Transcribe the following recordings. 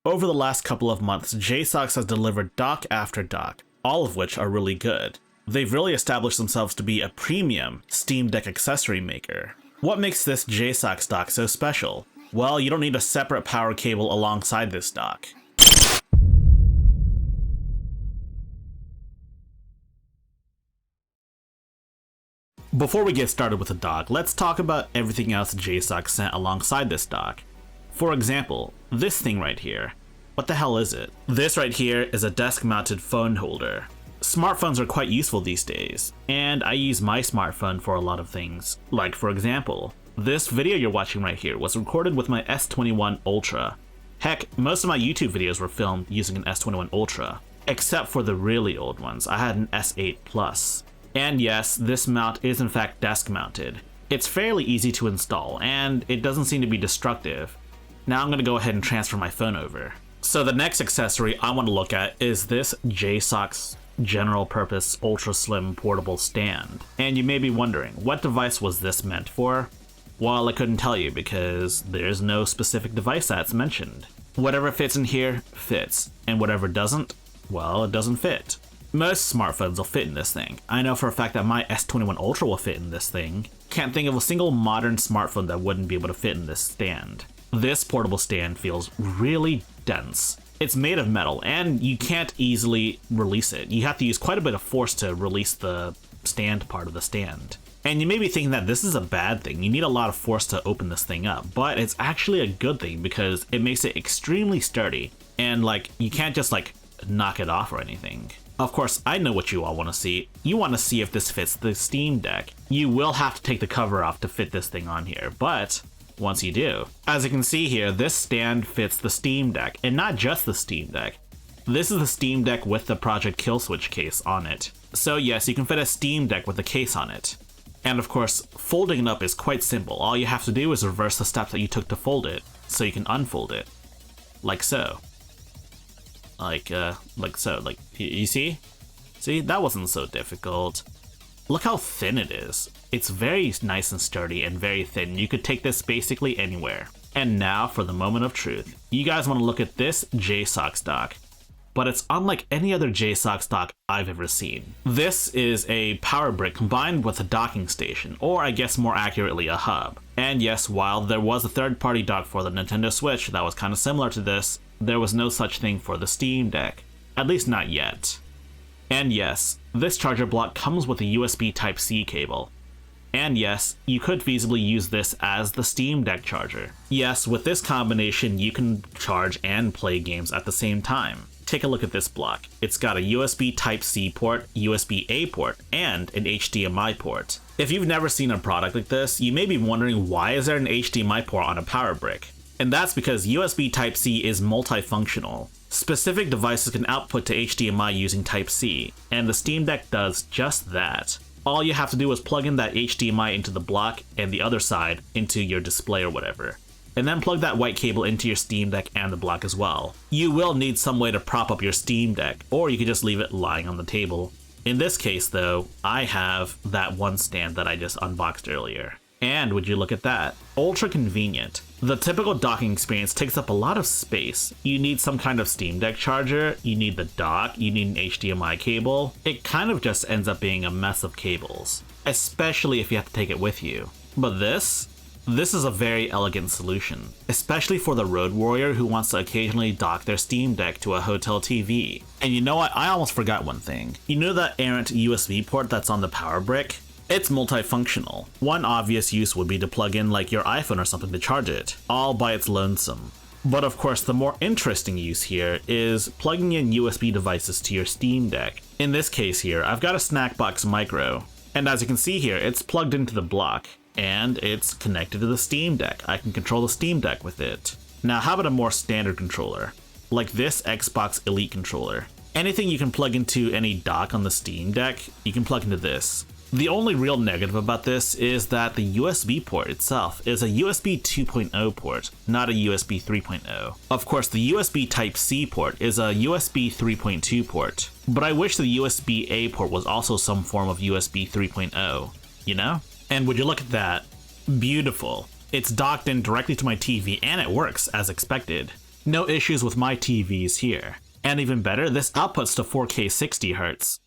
Over the last couple of months, JSAUX has delivered dock after dock, all of which are really good. They've really established themselves to be a premium Steam Deck accessory maker. What makes this JSAUX dock so special? Well, you don't need a separate power cable alongside this dock. Before we get started with the dock, let's talk about everything else JSAUX sent alongside this dock. For example, this thing right here. What the hell is it? This right here is a desk-mounted phone holder. Smartphones are quite useful these days, and I use my smartphone for a lot of things. Like, for example, this video you're watching right here was recorded with my S21 Ultra. Heck, most of my YouTube videos were filmed using an S21 Ultra, except for the really old ones. I had an S8 Plus. And yes, this mount is in fact desk-mounted. It's fairly easy to install, and it doesn't seem to be destructive. Now I'm going to go ahead and transfer my phone over. So the next accessory I want to look at is this JSAUX general purpose ultra slim portable stand. And you may be wondering, what device was this meant for? Well, I couldn't tell you because there's no specific device that's mentioned. Whatever fits in here fits, and whatever doesn't, well, it doesn't fit. Most smartphones will fit in this thing. I know for a fact that my S21 Ultra will fit in this thing. Can't think of a single modern smartphone that wouldn't be able to fit in this stand. This portable stand feels really dense. It's made of metal, and you can't easily release it. You have to use quite a bit of force to release the stand part of the stand. And you may be thinking that this is a bad thing. You need a lot of force to open this thing up, but it's actually a good thing because it makes it extremely sturdy. And like, you can't just like knock it off or anything. Of course, I know what you all want to see. You want to see if this fits the Steam Deck. You will have to take the cover off to fit this thing on here, but once you do. As you can see here, this stand fits the Steam Deck, and not just the Steam Deck. This is the Steam Deck with the Project Kill Switch case on it. So yes, you can fit a Steam Deck with a case on it. And of course, folding it up is quite simple. All you have to do is reverse the steps that you took to fold it, so you can unfold it. Like so. Like so, like, you see? See, that wasn't so difficult. Look how thin it is. It's very nice and sturdy and very thin. You could take this basically anywhere. And now for the moment of truth. You guys want to look at this JSAUX dock, but it's unlike any other JSAUX dock I've ever seen. This is a power brick combined with a docking station, or I guess more accurately a hub. And yes, while there was a third-party dock for the Nintendo Switch that was kind of similar to this, there was no such thing for the Steam Deck. At least not yet. And yes, this charger block comes with a USB Type-C cable. And yes, you could feasibly use this as the Steam Deck charger. Yes, with this combination, you can charge and play games at the same time. Take a look at this block. It's got a USB Type-C port, USB-A port, and an HDMI port. If you've never seen a product like this, you may be wondering why is there an HDMI port on a power brick? And that's because USB Type-C is multifunctional. Specific devices can output to HDMI using Type-C, and the Steam Deck does just that. All you have to do is plug in that HDMI into the block and the other side into your display or whatever. And then plug that white cable into your Steam Deck and the block as well. You will need some way to prop up your Steam Deck, or you could just leave it lying on the table. In this case though, I have that one stand that I just unboxed earlier. And would you look at that? Ultra convenient. The typical docking experience takes up a lot of space. You need some kind of Steam Deck charger, you need the dock, you need an HDMI cable. It kind of just ends up being a mess of cables, especially if you have to take it with you. But this is a very elegant solution, especially for the road warrior who wants to occasionally dock their Steam Deck to a hotel TV. And you know what? I almost forgot one thing. You know that errant USB port that's on the power brick? It's multifunctional. One obvious use would be to plug in like your iPhone or something to charge it, all by its lonesome. But of course, the more interesting use here is plugging in USB devices to your Steam Deck. In this case here, I've got a Snackbox Micro, and as you can see here, it's plugged into the block, and it's connected to the Steam Deck. I can control the Steam Deck with it. Now how about a more standard controller, like this Xbox Elite controller? Anything you can plug into any dock on the Steam Deck, you can plug into this. The only real negative about this is that the USB port itself is a USB 2.0 port, not a USB 3.0. Of course, the USB Type-C port is a USB 3.2 port, but I wish the USB-A port was also some form of USB 3.0, you know? And would you look at that? Beautiful. It's docked in directly to my TV and it works as expected. No issues with my TVs here. And even better, this outputs to 4K 60Hz.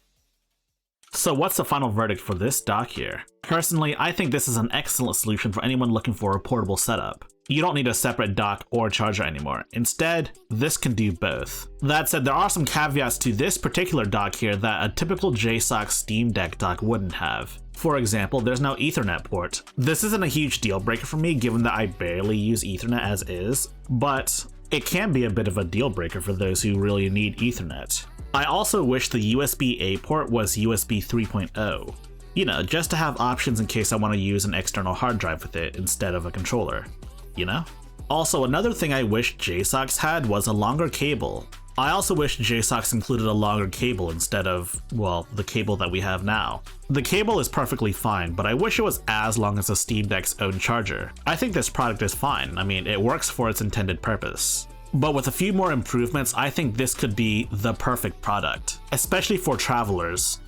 So what's the final verdict for this dock here? Personally, I think this is an excellent solution for anyone looking for a portable setup. You don't need a separate dock or charger anymore. Instead, this can do both. That said, there are some caveats to this particular dock here that a typical JSAUX Steam Deck dock wouldn't have. For example, there's no Ethernet port. This isn't a huge deal breaker for me given that I barely use Ethernet as is, but it can be a bit of a deal breaker for those who really need Ethernet. I also wish the USB-A port was USB 3.0. You know, just to have options in case I want to use an external hard drive with it instead of a controller. You know? Also, another thing I wish JSAUX had was a longer cable. I also wish JSAUX included a longer cable instead of, well, the cable that we have now. The cable is perfectly fine, but I wish it was as long as the Steam Deck's own charger. I think this product is fine. I mean, it works for its intended purpose. But with a few more improvements, I think this could be the perfect product, especially for travelers.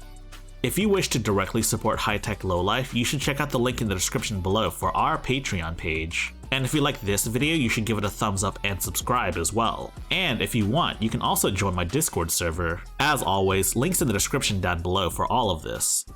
If you wish to directly support high-tech lowlife, you should check out the link in the description below for our Patreon page. And if you like this video, you should give it a thumbs up and subscribe as well. And if you want, you can also join my Discord server. As always, links in the description down below for all of this.